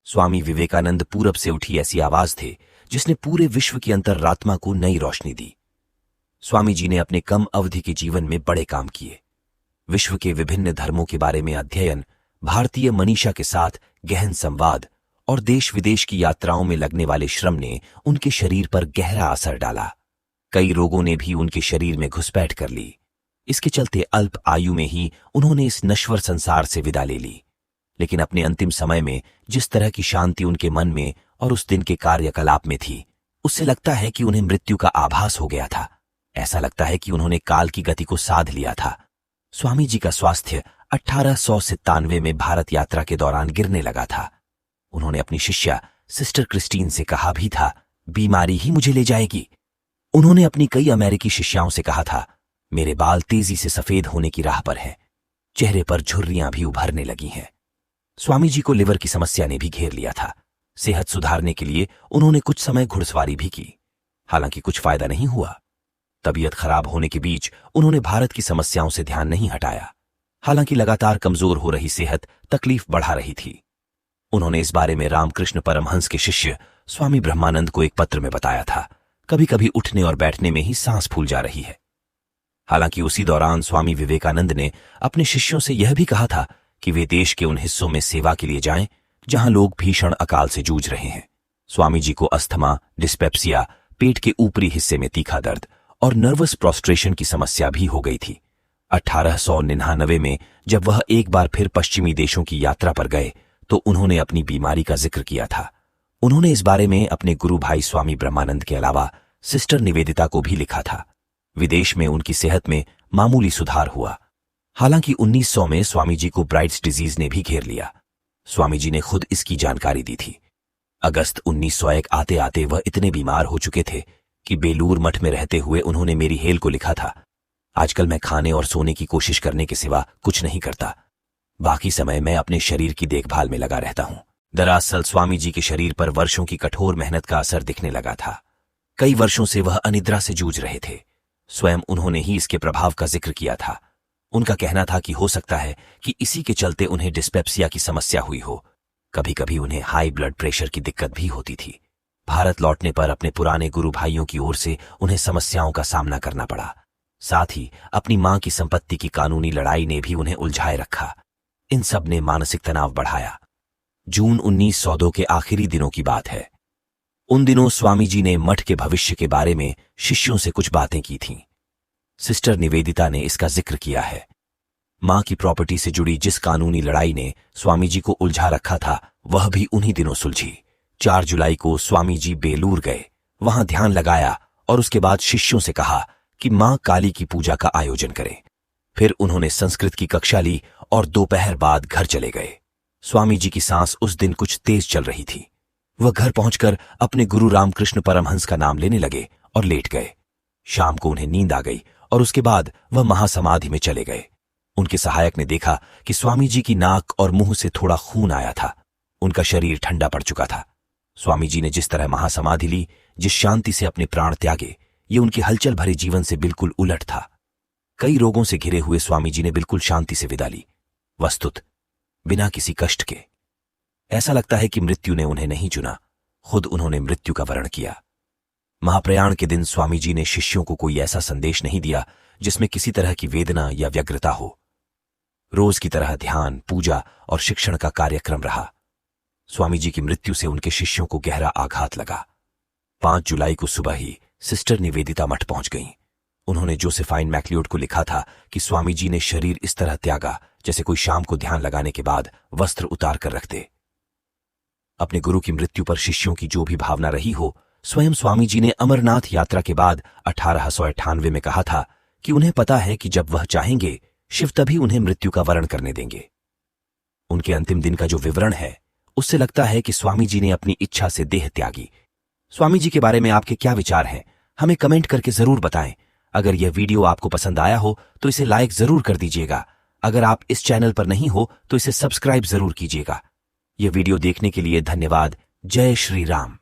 स्वामी विवेकानंद पूरब से उठी ऐसी आवाज थे जिसने पूरे विश्व की अंतरात्मा को नई रोशनी दी। स्वामी जी ने अपने कम अवधि के जीवन में बड़े काम किए। विश्व के विभिन्न धर्मों के बारे में अध्ययन, भारतीय मनीषा के साथ गहन संवाद और देश विदेश की यात्राओं में लगने वाले श्रम ने उनके शरीर पर गहरा असर डाला। कई रोगों ने भी उनके शरीर में घुसपैठ कर ली। इसके चलते अल्प आयु में ही उन्होंने इस नश्वर संसार से विदा ले ली। लेकिन अपने अंतिम समय में जिस तरह की शांति उनके मन में और उस दिन के कार्यकलाप में थी, उससे लगता है कि उन्हें मृत्यु का आभास हो गया था। ऐसा लगता है कि उन्होंने काल की गति को साध लिया था। स्वामी जी का स्वास्थ्य 1897 में भारत यात्रा के दौरान गिरने लगा था। उन्होंने अपनी शिष्या सिस्टर क्रिस्टीन से कहा भी था, बीमारी ही मुझे ले जाएगी। उन्होंने अपनी कई अमेरिकी शिष्याओं से कहा था, मेरे बाल तेजी से सफेद होने की राह पर हैं, चेहरे पर झुर्रियां भी उभरने लगी हैं। स्वामी जी को लिवर की समस्या ने भी घेर लिया था। सेहत सुधारने के लिए उन्होंने कुछ समय घुड़सवारी भी की, हालांकि कुछ फायदा नहीं हुआ। तबीयत खराब होने के बीच उन्होंने भारत की समस्याओं से ध्यान नहीं हटाया, हालांकि लगातार कमजोर हो रही सेहत तकलीफ बढ़ा रही थी। उन्होंने इस बारे में रामकृष्ण परमहंस के शिष्य स्वामी ब्रह्मानंद को एक पत्र में बताया था, कभी कभी उठने और बैठने में ही सांस फूल जा रही है। हालांकि उसी दौरान स्वामी विवेकानंद ने अपने शिष्यों से यह भी कहा था कि वे देश के उन हिस्सों में सेवा के लिए जाएं जहां लोग भीषण अकाल से जूझ रहे हैं। स्वामी जी को अस्थमा, डिस्पेप्सिया, पेट के ऊपरी हिस्से में तीखा दर्द और नर्वस प्रोस्ट्रेशन की समस्या भी हो गई थी। 1899 में जब वह एक बार फिर पश्चिमी देशों की यात्रा पर गए तो उन्होंने अपनी बीमारी का जिक्र किया था। उन्होंने इस बारे में अपने गुरु भाई स्वामी ब्रह्मानंद के अलावा सिस्टर निवेदिता को भी लिखा था। विदेश में उनकी सेहत में मामूली सुधार हुआ। हालांकि 1900 में स्वामी जी को ब्राइट्स डिजीज ने भी घेर लिया। स्वामी जी ने खुद इसकी जानकारी दी थी। अगस्त 1901 आते आते वह इतने बीमार हो चुके थे कि बेलूर मठ में रहते हुए उन्होंने मेरी हेल को लिखा था, आजकल मैं खाने और सोने की कोशिश करने के सिवा कुछ नहीं करता। बाकी समय मैं अपने शरीर की देखभाल में लगा रहता हूं। दरअसल स्वामी जी के शरीर पर वर्षों की कठोर मेहनत का असर दिखने लगा था। कई वर्षों से वह अनिद्रा से जूझ रहे थे। स्वयं उन्होंने ही इसके प्रभाव का जिक्र किया था। उनका कहना था कि हो सकता है कि इसी के चलते उन्हें डिस्पेप्सिया की समस्या हुई हो। कभी कभी उन्हें हाई ब्लड प्रेशर की दिक्कत भी होती थी। भारत लौटने पर अपने पुराने गुरु भाइयों की ओर से उन्हें समस्याओं का सामना करना पड़ा। साथ ही अपनी मां की संपत्ति की कानूनी लड़ाई ने भी उन्हें उलझाए रखा। इन सब ने मानसिक तनाव बढ़ाया। जून 1902 के आखिरी दिनों की बात है। उन दिनों स्वामी जी ने मठ के भविष्य के बारे में शिष्यों से कुछ बातें की थीं। सिस्टर निवेदिता ने इसका जिक्र किया है। मां की प्रॉपर्टी से जुड़ी जिस कानूनी लड़ाई ने स्वामी जी को उलझा रखा था, वह भी उन्हीं दिनों सुलझी। 4 जुलाई को स्वामी जी बेलूर गए, वहां ध्यान लगाया और उसके बाद शिष्यों से कहा कि मां काली की पूजा का आयोजन करें। फिर उन्होंने संस्कृत की कक्षा ली और दोपहर बाद घर चले गए। स्वामी जी की सांस उस दिन कुछ तेज चल रही थी। वह घर पहुंचकर अपने गुरु रामकृष्ण परमहंस का नाम लेने लगे और लेट गए। शाम को उन्हें नींद आ गई और उसके बाद वह महासमाधि में चले गए। उनके सहायक ने देखा कि स्वामी जी की नाक और मुंह से थोड़ा खून आया था। उनका शरीर ठंडा पड़ चुका था। स्वामी जी ने जिस तरह महासमाधि ली, जिस शांति से अपने प्राण त्यागे, ये उनके हलचल भरे जीवन से बिल्कुल उलट था। कई रोगों से घिरे हुए स्वामी जी ने बिल्कुल शांति से विदा ली, वस्तुत बिना किसी कष्ट के। ऐसा लगता है कि मृत्यु ने उन्हें नहीं चुना, खुद उन्होंने मृत्यु का वरण किया। महाप्रयाण के दिन स्वामी जी ने शिष्यों को कोई ऐसा संदेश नहीं दिया जिसमें किसी तरह की वेदना या व्यग्रता हो। रोज की तरह ध्यान, पूजा और शिक्षण का कार्यक्रम रहा। स्वामी जी की मृत्यु से उनके शिष्यों को गहरा आघात लगा। 5 जुलाई को सुबह ही सिस्टर निवेदिता मठ पहुंच गईं। उन्होंने जोसेफाइन मैक्लियोड को लिखा था कि स्वामी जी ने शरीर इस तरह त्यागा जैसे कोई शाम को ध्यान लगाने के बाद वस्त्र उतार कर रख दे। अपने गुरु की मृत्यु पर शिष्यों की जो भी भावना रही हो, स्वयं स्वामी जी ने अमरनाथ यात्रा के बाद 1898 में कहा था कि उन्हें पता है कि जब वह चाहेंगे, शिव तभी उन्हें मृत्यु का वरण करने देंगे। उनके अंतिम दिन का जो विवरण है, उससे लगता है कि स्वामी जी ने अपनी इच्छा से देह त्यागी। स्वामी जी के बारे में आपके क्या विचार हैं, हमें कमेंट करके जरूर बताएं। अगर यह वीडियो आपको पसंद आया हो तो इसे लाइक जरूर कर दीजिएगा। अगर आप इस चैनल पर नहीं हो तो इसे सब्सक्राइब जरूर कीजिएगा। यह वीडियो देखने के लिए धन्यवाद। जय श्री राम।